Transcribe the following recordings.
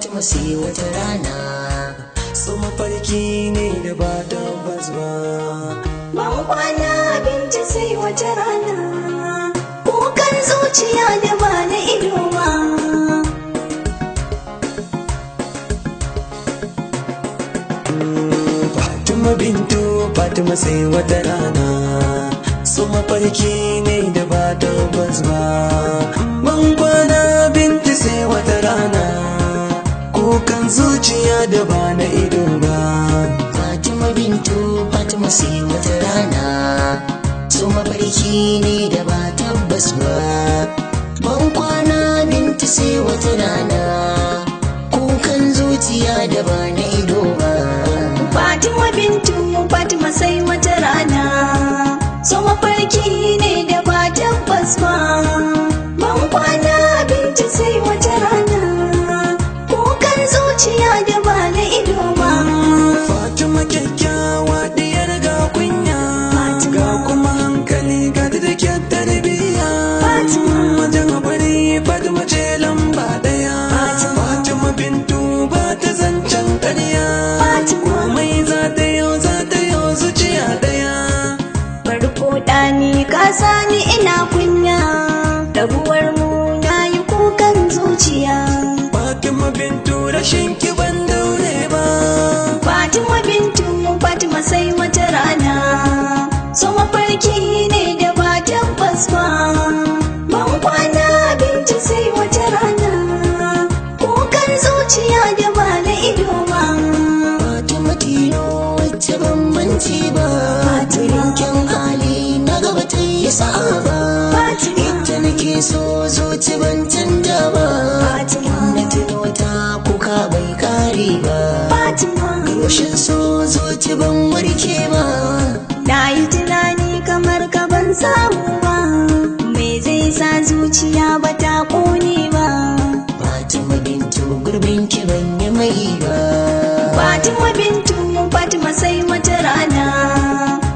Fatima sai wata rana. So mafarki ne da ba tabbas ba. Ban kwana Binta sai wata rana. Kukan zuciya da ba na ido ba. Fatima Bintu, Fatima sai wata rana. So mafarki ne da ba tabbas ba. Ban kwana Bintu sai wata rana. Kukan zuciya da ba na ido ba. Fatima Bintu, Fatima sai wata rana. So mafarki ne da ba tabbas ba. Ban kwana Bintu sai wata rana. Kukan zuciya da ba na ido ba. Fatima Bintu, Fatima sai wata rana. So mafarki ne da ba tabbas ba. Ban kwana Bintu sai wata rana. Kukan zuciya da ba na ido ba. Fatima kyakkyawa diyar ga kunya. Ga kuma hankali ga da kyan tarbiyya. Wajen haƙuri Fatima ce lamba ɗaya. Fatima Bintu ba ta zancen ƙarya. Komai za ta yau zuciya ɗaya. Farko ɗani ka sani ina kunya. Rabuwar mu na yi kukan zuciya. Fatima Bintu rashin ki ban daure ba. Fatima Bintu, Fatima sai wata rana. So mafarki ne da ba tabbas ba. Ban kwana Bintu sai wata rana. Kukan zuciya da ba na ido ba. Fatima tilo wacce ban manci ba. Rinkin hali na gaba ta yi sa'a ba. Ita nake so zuci ban canja ba. Na tuno ta kuka bai kare ba. Yaushin so zuci ban warke ba. Na yi tunani kamar ka ban samu ba. Me zai sa zuciya ba ta ƙone ba. Fatima Bintu gurbin ki ban yi mai ba. Fatima Bintu, Fatima sai wata rana.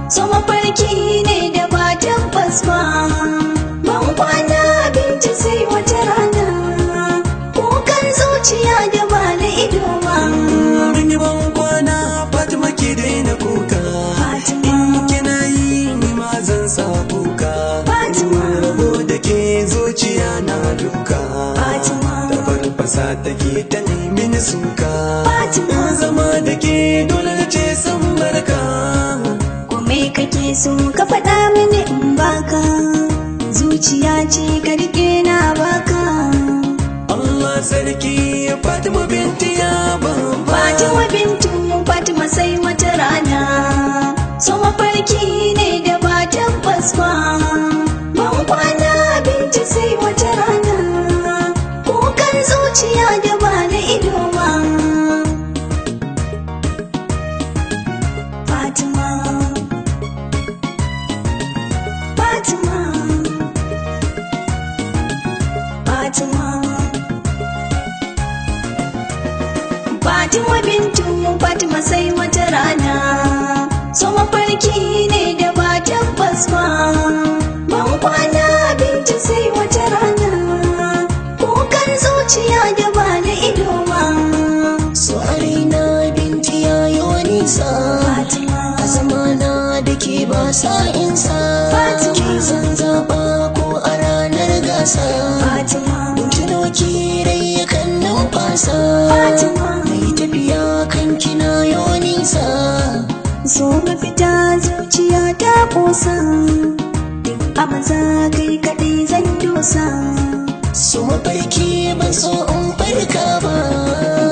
So mafarki ne da ba tabbas ba. Ban kwana Bintu sai wata rana. Kukan zuciya da ba na ido ba. Mun yi ban kwana Fatima ki daina kuka. In kina yi ni ma zan sa kuka. Rabo da ke zuciya na duka. Da farfasa take ta nemi ni suka. Zama da ke dole na ce san barka. Kome kake so ka faɗa mini in baka. Zuciya ce ka rike na baka. Allah sarki Fatima Bintu ya ban. Fatima Bintu, Fatima sai wata rana. So mafarki ne da ba tabbas ba. Ban kwana Bintu sai wata rana. Kukan zuciya da ba na ido ba. Fatima, Fatima, Fatima. Fatima Bintu, Fatima sai wata rana. So mafarki ne da ba tabbas ba. Ban kwana Bintu sai wata rana. Kukan zuciya da ba na ido ba. So a raina Bintu ya yi wani sa. A zamana da ke ba sa'insa. Ke zan zaɓa ko a ranar gasa. Tuno ki rai yakan numfasa. Mai tafiya kan kina yo nisa. So mafita zuciya ta ƙosa. Duk a maza kai kaɗai zan dosa. So mafarki ban so in farka ba.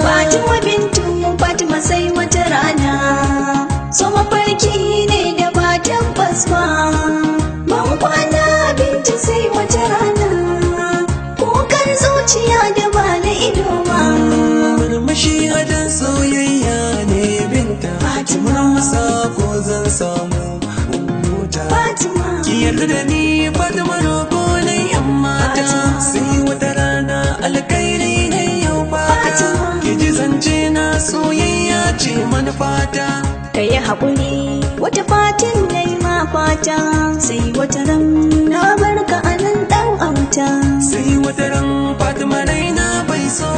Fatima Bintu, Fatima sai wata rana. So mafarki ne da ba tabbas ba. Ban kwana Bintu sai wata rana. Kukan zuciya da ba na ido ba. Murmushi hadan soyayya ne Binta. Murmusa ko zan samu huta. Ki yarda da ni Fatima roƙo na yan mata. Sai wata rana alkairi na yau fata. Ki ji zance na soyayya ce manufata. Ka yi haƙuri wata fatin na yi ma fata. Sai wata ran na barka a nan ɗan auta. Sai wata ran Fatima raina bai so.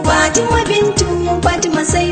Fatima Fatima sai